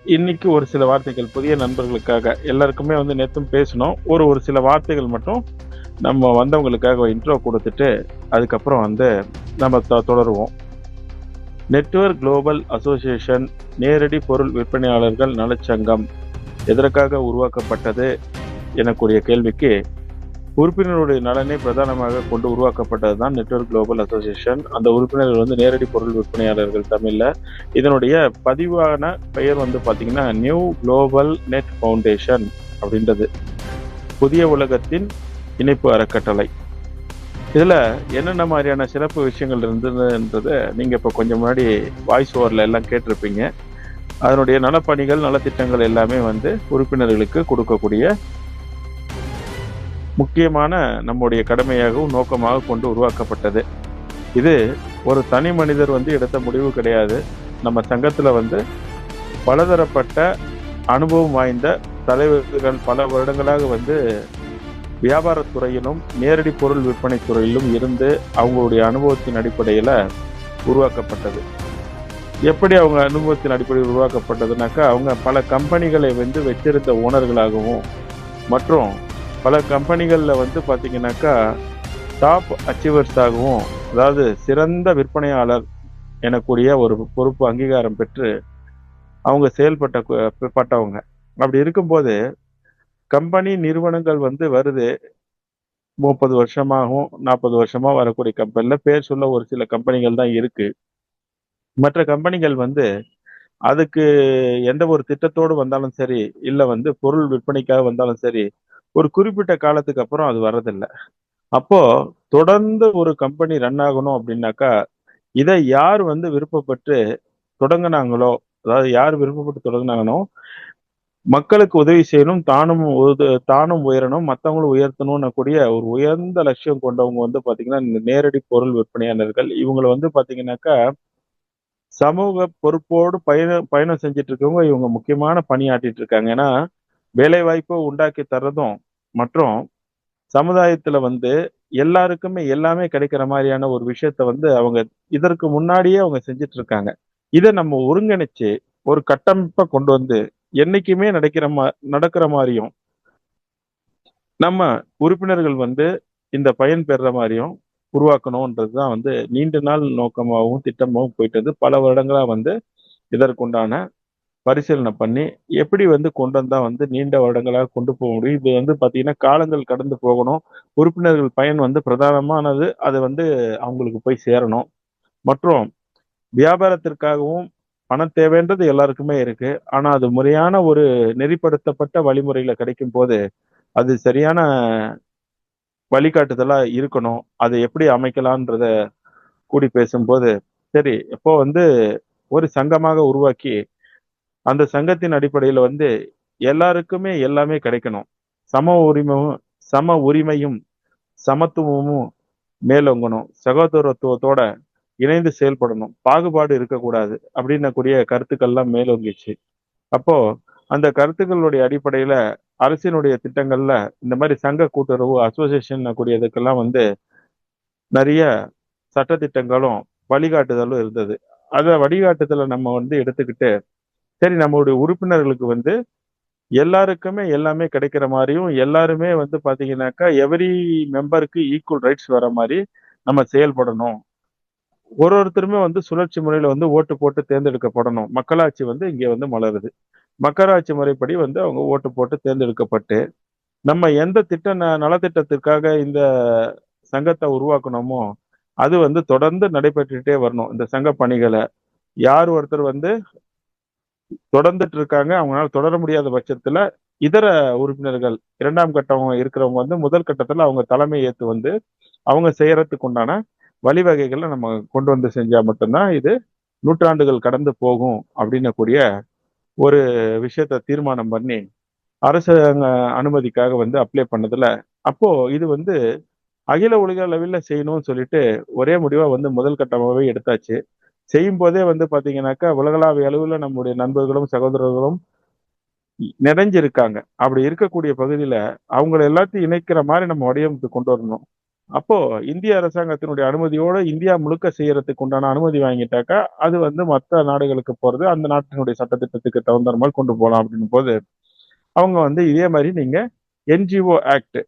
இன்னைக்கு ஒரு சில வார்த்தைகள் புதிய நண்பர்களுக்காக எல்லாருக்குமே வந்து நேத்தும் பேசணும். ஒரு ஒரு சில வார்த்தைகள் மட்டும் நம்ம வந்தவங்களுக்காக இன்ட்ரோ கொடுத்துட்டு அதுக்கப்புறம் வந்து நம்ம தொடருவோம். நெட்வொர்க் குளோபல் அசோசியேஷன் நேரடி பொருள் விற்பனையாளர்கள் நலச்சங்கம் எதற்காக உருவாக்கப்பட்டது எனக்குரிய கேள்விக்கு, உறுப்பினருடைய நலனை பிரதானமாக கொண்டு உருவாக்கப்பட்டது தான் நெட்வொர்க் குளோபல் அசோசியேஷன். அந்த உறுப்பினர்கள் வந்து நேரடி பொருள் விற்பனையாளர்கள் தமிழ்ல. இதனுடைய பதிவான பெயர் வந்து பாத்தீங்கன்னா நியூ குளோபல் நெட் ஃபவுண்டேஷன் அப்படின்றது, புதிய உலகத்தின் இணைப்பு அறக்கட்டளை. இதுல என்னென்ன மாதிரியான சிறப்பு விஷயங்கள் இருந்ததுன்றத நீங்க இப்ப கொஞ்சம் முன்னாடி வாய்ஸ் ஓவர்ல எல்லாம் கேட்டிருப்பீங்க. அதனுடைய நலப்பணிகள் நலத்திட்டங்கள் எல்லாமே வந்து உறுப்பினர்களுக்கு கொடுக்கக்கூடிய முக்கியமான நம்முடைய கடமையாகவும் நோக்கமாக கொண்டு உருவாக்கப்பட்டது. இது ஒரு தனி மனிதர் வந்து எடுத்த முடிவு கிடையாது. நம்ம சங்கத்துல வந்து பலதரப்பட்ட அனுபவம் வாய்ந்த தலைவர்கள் பல வருடங்களாக வந்து வியாபாரத்துறையிலும் நேரடி பொருள் விற்பனை துறையிலும் இருந்து அவங்களுடைய அனுபவத்தின் அடிப்படையில உருவாக்கப்பட்டது. எப்படி அவங்க அனுபவத்தின் அடிப்படையில் உருவாக்கப்பட்டதுனாக்கா, அவங்க பல கம்பெனிகளை வந்து வச்சிருந்த ஓனர்களாகவும் மற்றும் பல கம்பெனிகள்ல வந்து பாத்தீங்கன்னாக்கா டாப் அச்சீவர்ஸாகவும், அதாவது சிறந்த விற்பனையாளர் எனக்கூடிய ஒரு பொறுப்பு அங்கீகாரம் பெற்று அவங்க பட்டவங்க. அப்படி இருக்கும்போது கம்பெனி நிறுவனங்கள் வந்து வருது. 30 வருஷமாகவும் 40 வருஷமா வரக்கூடிய கம்பெனில பேர் சொல்ல ஒரு சில கம்பெனிகள் தான் இருக்கு. மற்ற கம்பெனிகள் வந்து அதுக்கு எந்த ஒரு திட்டத்தோடு வந்தாலும் சரி, இல்ல வந்து பொருள் விற்பனைக்காக வந்தாலும் சரி, ஒரு குறிப்பிட்ட காலத்துக்கு அப்புறம் அது வர்றதில்ல. அப்போ தொடர்ந்து ஒரு கம்பெனி ரன் ஆகணும் அப்படின்னாக்கா, இதை யார் வந்து விருப்பப்பட்டு தொடங்குனாங்களோ, அதாவது யார் விருப்பப்பட்டு தொடங்குனாங்களோ, மக்களுக்கு உதவி செய்யணும், தானும் உயரணும், மத்தவங்களும் உயர்த்தணும்னு கூடிய ஒரு உயர்ந்த லட்சியம் கொண்டவங்க வந்து பாத்தீங்கன்னா இந்த நேரடி பொருள் விற்பனையாளர்கள். இவங்கள வந்து பாத்தீங்கன்னாக்கா சமூக பொறுப்போடு பயணம் செஞ்சுட்டு இருக்கவங்க இவங்க முக்கியமான பணியாற்றிட்டு இருக்காங்க. ஏன்னா வேலை வாய்ப்பு உண்டாக்கி தர்றதும் மற்றும் சமுதாயத்துல வந்து எல்லாருக்குமே எல்லாமே கிடைக்கிற மாதிரியான ஒரு விஷயத்த வந்து அவங்க இதற்கு முன்னாடியே அவங்க செஞ்சுட்டு இருக்காங்க. இதை நம்ம ஒருங்கிணைச்சு ஒரு கட்டமைப்பை கொண்டு வந்து என்னைக்குமே நடக்கிற மாதிரியும், நம்ம உறுப்பினர்கள் வந்து இந்த பயன் பெறுற மாதிரியும் உருவாக்கணும்ன்றதுதான் வந்து நீண்ட நாள் நோக்கமாகவும் திட்டமாகவும் போயிட்டது. பல வருடங்களா வந்து இதற்குண்டான பரிசீலனை பண்ணி எப்படி வந்து கொண்டு வந்தா வந்து நீண்ட வருடங்களாக கொண்டு போக முடியும். இது வந்து பாத்தீங்கன்னா காலங்கள் கடந்து போகணும். உறுப்பினர்கள் பயன் வந்து பிரதானமானது, அது வந்து அவங்களுக்கு போய் சேரணும். மற்றும் வியாபாரத்திற்காகவும் பணம் தேவைன்றது எல்லாருக்குமே இருக்கு. ஆனா அது முறையான ஒரு நெறிப்படுத்தப்பட்ட வழிமுறையில கிடைக்கும் போது அது சரியான வழிகாட்டுதலா இருக்கணும். அதை எப்படி அமைக்கலான்றத கூடி பேசும்போது, சரி எப்போ வந்து ஒரு சங்கமாக உருவாக்கி அந்த சங்கத்தின் அடிப்படையில வந்து எல்லாருக்குமே எல்லாமே கிடைக்கணும். சம உரிமையும் சம உரிமையும் சமத்துவமும் மேலோங்கணும். சகோதரத்துவத்தோட இணைந்து செயல்படணும். பாகுபாடு இருக்கக்கூடாது அப்படின்னக்கூடிய கருத்துக்கள்லாம் மேலோங்கிச்சு. அப்போ அந்த கருத்துக்களுடைய அடிப்படையில அரசினுடைய திட்டங்கள்ல இந்த மாதிரி சங்க கூட்டுறவு அசோசியேஷன் கூடியதுக்கெல்லாம் வந்து நிறைய சட்டதிட்டங்களும் வழிகாட்டுதலும் இருந்தது. அத வழிகாட்டுதலை நம்ம வந்து எடுத்துக்கிட்டு, சரி நம்மளுடைய உறுப்பினர்களுக்கு வந்து எல்லாருக்குமே எல்லாமே கிடைக்கிற மாதிரியும், எல்லாருமே வந்து பாத்தீங்கன்னாக்கா எவரி மெம்பருக்கு ஈக்குவல் ரைட்ஸ் வர மாதிரி நம்ம செயல்படணும். ஒருத்தருமே வந்து சுழற்சி முறையில வந்து ஓட்டு போட்டு தேர்ந்தெடுக்கப்படணும். மக்களாட்சி வந்து இங்க வந்து மலருது. மக்களாட்சி முறைப்படி வந்து அவங்க ஓட்டு போட்டு தேர்ந்தெடுக்கப்பட்டு, நம்ம எந்த நலத்திட்டத்திற்காக இந்த சங்கத்தை உருவாக்கணுமோ, அது வந்து தொடர்ந்து நடைபெற்றுட்டே வரணும். இந்த சங்க பணிகளை யார் ஒருத்தர் வந்து தொடர்ந்துட்டு இருக்காங்க, அவங்களால தொடர முடியாத பட்சத்துல இதர உறுப்பினர்கள் 2ஆம் கட்டம் இருக்கிறவங்க வந்து முதல் கட்டத்துல அவங்க தலைமை ஏத்து வந்து அவங்க செய்யறதுக்கு உண்டான வழிவகைகளை நம்ம கொண்டு வந்து செஞ்சா மட்டும்தான் இது நூற்றாண்டுகள் கடந்து போகும் அப்படின்னு கூடிய ஒரு விஷயத்த தீர்மானம் பண்ணி அரசாங்க அனுமதிக்காக வந்து அப்ளை பண்ணதுல, அப்போ இது வந்து அகில உலக அளவில் செய்யணும்னு சொல்லிட்டு ஒரே முடிவா வந்து முதல் கட்டமாவே எடுத்தாச்சு. செய்யும் போதே வந்து பாத்தீங்கன்னாக்கா உலகளாவிய அளவுல நம்முடைய நண்பர்களும் சகோதரர்களும் நிறைஞ்சிருக்காங்க. அப்படி இருக்கக்கூடிய பகுதியில அவங்களை எல்லாத்தையும் இணைக்கிற மாதிரி நம்ம வடிவமைப்பு கொண்டு வரணும். அப்போ இந்திய அரசாங்கத்தினுடைய அனுமதியோட இந்தியா முழுக்க செய்யறதுக்கு உண்டான அனுமதி வாங்கிட்டாக்கா அது வந்து மற்ற நாடுகளுக்கு போறது அந்த நாட்டினுடைய சட்டத்திட்டத்துக்கு தகுந்த மாதிரி கொண்டு போகலாம் அப்படின்னும் போது அவங்க வந்து இதே மாதிரி நீங்க என்ஜிஓ ஆக்ட்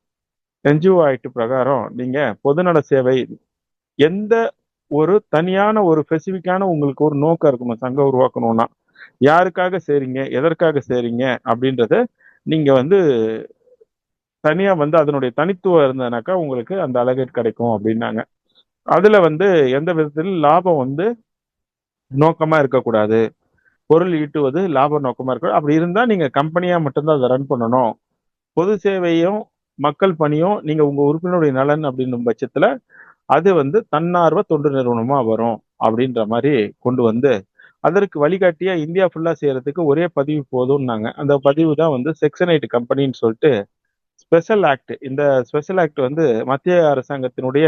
என்ஜிஓ ஆக்ட் பிரகாரம் நீங்க பொதுநல சேவை எந்த ஒரு தனியான ஒரு ஸ்பெசிபிக்கான உங்களுக்கு ஒரு நோக்கம் இருக்கணும் சங்கம் உருவாக்கணும்னா யாருக்காக செய்றீங்க எதற்காக செய்றீங்க அப்படின்றத நீங்க வந்து தனியா வந்து அதனுடைய தனித்துவம் இருந்ததுனாக்கா உங்களுக்கு அந்த அலகேட் கிடைக்கும் அப்படின்னாங்க. அதுல வந்து எந்த விதத்திலும் லாபம் வந்து நோக்கமா இருக்கக்கூடாது. பொருள் ஈட்டுவது லாப நோக்கமா இருக்கக்கூடாது. அப்படி இருந்தா நீங்க கம்பெனியா மட்டும்தான் அதை ரன் பண்ணணும். பொது சேவையும் மக்கள் பணியும் நீங்க உங்க உறுப்பினருடைய நலன் அப்படின்னும் பட்சத்துல அது வந்து தன்னார்வ தொண்டு நிறுவனமா வரும் அப்படின்ற மாதிரி கொண்டு வந்து அதற்கு வழிகாட்டியா இந்தியா ஃபுல்லா செய்யறதுக்கு ஒரே பதிவு போதும்னாங்க. அந்த பதிவு தான் வந்து செக்ஷன் 8 கம்பெனின்னு சொல்லிட்டு ஸ்பெஷல் ஆக்ட். இந்த ஸ்பெஷல் ஆக்ட் வந்து மத்திய அரசாங்கத்தினுடைய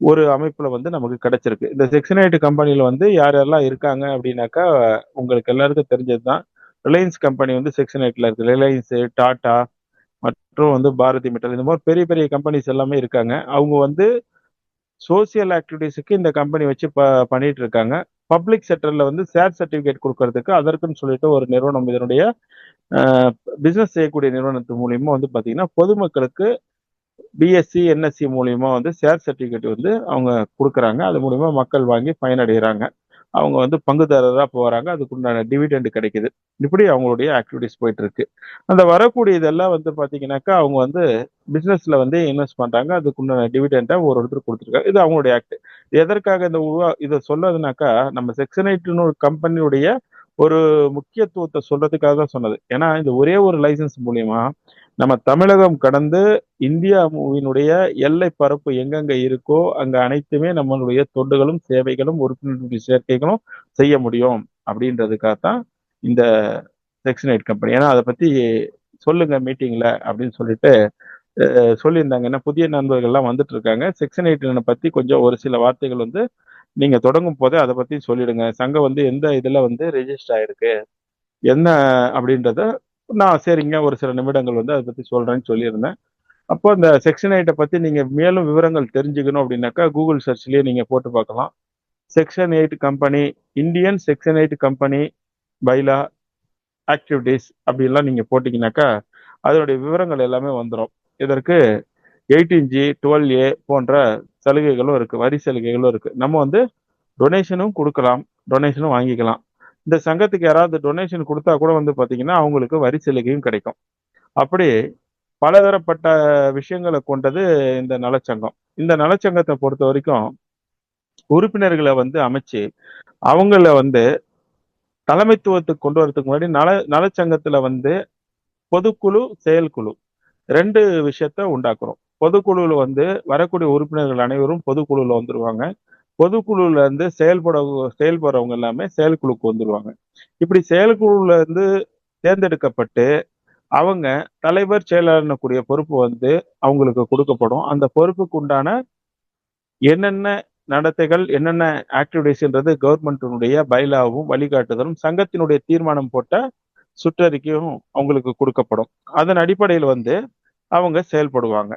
ஒரு அமைப்புல வந்து நமக்கு கிடைச்சிருக்கு. இந்த செக்ஷன் 8 கம்பெனில வந்து யார் யாரெல்லாம் இருக்காங்க அப்படின்னாக்கா உங்களுக்கு எல்லாருக்கும் தெரிஞ்சதுதான். ரிலையன்ஸ் கம்பெனி வந்து செக்ஷன் 8ல இருக்கு. ரிலையன்ஸ், டாடா மற்றும் வந்து பாரதி மெட்டல் இந்த மாதிரி பெரிய பெரிய கம்பெனிஸ் எல்லாமே இருக்காங்க. அவங்க வந்து சோசியல் ஆக்டிவிட்டீஸுக்கு இந்த கம்பெனி வச்சு பண்ணிட்டு இருக்காங்க. பப்ளிக் செக்டர்ல வந்து ஷேர் சர்டிபிகேட் கொடுக்கறதுக்கு அதற்குன்னு சொல்லிட்டு ஒரு நிறுவனம் இதனுடைய பிசினஸ் செய்யக்கூடிய நிறுவனத்து மூலியமா வந்து பாத்தீங்கன்னா பொதுமக்களுக்கு பிஎஸ்சி என்எஸ்சி மூலியமா வந்து ஷேர் சர்டிபிகேட் வந்து அவங்க கொடுக்குறாங்க. அது மூலியமா மக்கள் வாங்கி பயனடைகிறாங்க. அவங்க வந்து பங்குதாரராக போறாங்க. அதுக்குண்டான டிவிடெண்ட் கிடைக்குது. இப்படி அவங்களுடைய ஆக்டிவிட்டிஸ் போயிட்டு இருக்கு. அந்த வரக்கூடிய இதெல்லாம் வந்து பாத்தீங்கன்னாக்கா அவங்க வந்து பிசினஸ்ல வந்து இன்வெஸ்ட் பண்றாங்க. அதுக்குண்டான டிவிடெண்டா ஒரு ஒருத்தர் கொடுத்துருக்காங்க. இது அவங்களுடைய ஆக்ட். எதற்காக இந்த இதை சொல்லதுனாக்கா நம்ம செக்ஷன் 8 கம்பெனியுடைய ஒரு முக்கியத்துவத்தை சொல்றதுக்காக தான் சொன்னது. ஏன்னா இந்த ஒரே ஒரு லைசன்ஸ் மூலியமா நம்ம தமிழகம் கடந்து இந்தியாவினுடைய எல்லை பரப்பு எங்கெங்க இருக்கோ அங்க அனைத்துமே நம்மளுடைய தொண்டுகளும் சேவைகளும் உறுப்பினர்களுடைய சேர்க்கைகளும் செய்ய முடியும் அப்படின்றதுக்காகத்தான் இந்த செக்ஷன் 8 கம்பெனி. ஏன்னா அதை பத்தி சொல்லுங்க மீட்டிங்ல அப்படின்னு சொல்லிட்டு சொல்லியிருந்தாங்க. ஏன்னா புதிய நண்பர்கள்லாம் வந்துட்டு இருக்காங்க. செக்ஷன் 8 பத்தி கொஞ்சம் ஒரு சில வார்த்தைகள் வந்து நீங்க தொடங்கும் போதே அதை பத்தி சொல்லிடுங்க. சங்கம் வந்து எந்த இதுல வந்து ரெஜிஸ்டர் ஆயிருக்கு என்ன அப்படின்றத நான் சரிங்க ஒரு சில நிமிடங்கள் வந்து அதை பத்தி சொல்றேன்னு சொல்லியிருந்தேன். அப்போ அந்த செக்ஷன் 8 பத்தி நீங்க மேலும் விவரங்கள் தெரிஞ்சுக்கணும் அப்படின்னாக்கா கூகுள் சர்ச்லயே நீங்க போட்டு பார்க்கலாம். Section 8 company, Indian section 8 company bylaw activities அப்படிலாம் நீங்க போட்டீங்கன்னாக்கா அதனுடைய விவரங்கள் எல்லாமே வந்துடும். இதற்கு 18G 12A போன்ற சலுகைகளும் இருக்கு, வரி சலுகைகளும் இருக்கு. நம்ம வந்து டொனேஷனும் கொடுக்கலாம், டொனேஷனும் வாங்கிக்கலாம். இந்த சங்கத்துக்கு யாராவது டொனேஷன் கொடுத்தா கூட வந்து பாத்தீங்கன்னா அவங்களுக்கு வரி சலுகையும் கிடைக்கும். அப்படி பலதரப்பட்ட விஷயங்களை கொண்டது இந்த நலச்சங்கம். இந்த நலச்சங்கத்தை பொறுத்த வரைக்கும் உறுப்பினர்களை வந்து அமைச்சு அவங்கள வந்து தலைமைத்துவத்துக்கு கொண்டு வரதுக்கு முன்னாடி நலச்சங்கத்துல வந்து பொதுக்குழு செயல்குழு ரெண்டு விஷயத்த உண்டாக்குறோம். பொதுக்குழுல வந்து வரக்கூடிய உறுப்பினர்கள் அனைவரும் பொதுக்குழுல வந்துருவாங்க. பொதுக்குழுல இருந்து செயல்படுறவங்க எல்லாமே செயற்குழுக்கு வந்துருவாங்க. இப்படி செயற்குழுல இருந்து தேர்ந்தெடுக்கப்பட்டு அவங்க தலைவர் செயலாளர் கூடிய பொறுப்பு வந்து அவங்களுக்கு கொடுக்கப்படும். அந்த பொறுப்புக்கு உண்டான என்னென்ன நடத்தைகள் என்னென்ன ஆக்டிவிட்டிஸ்ன்றது கவர்மெண்டினுடைய பைலாவும் வழிகாட்டுதலும் சங்கத்தினுடைய தீர்மானம் போட்ட சுற்றறிக்கையும் அவங்களுக்கு கொடுக்கப்படும். அதன் அடிப்படையில் வந்து அவங்க செயல்படுவாங்க.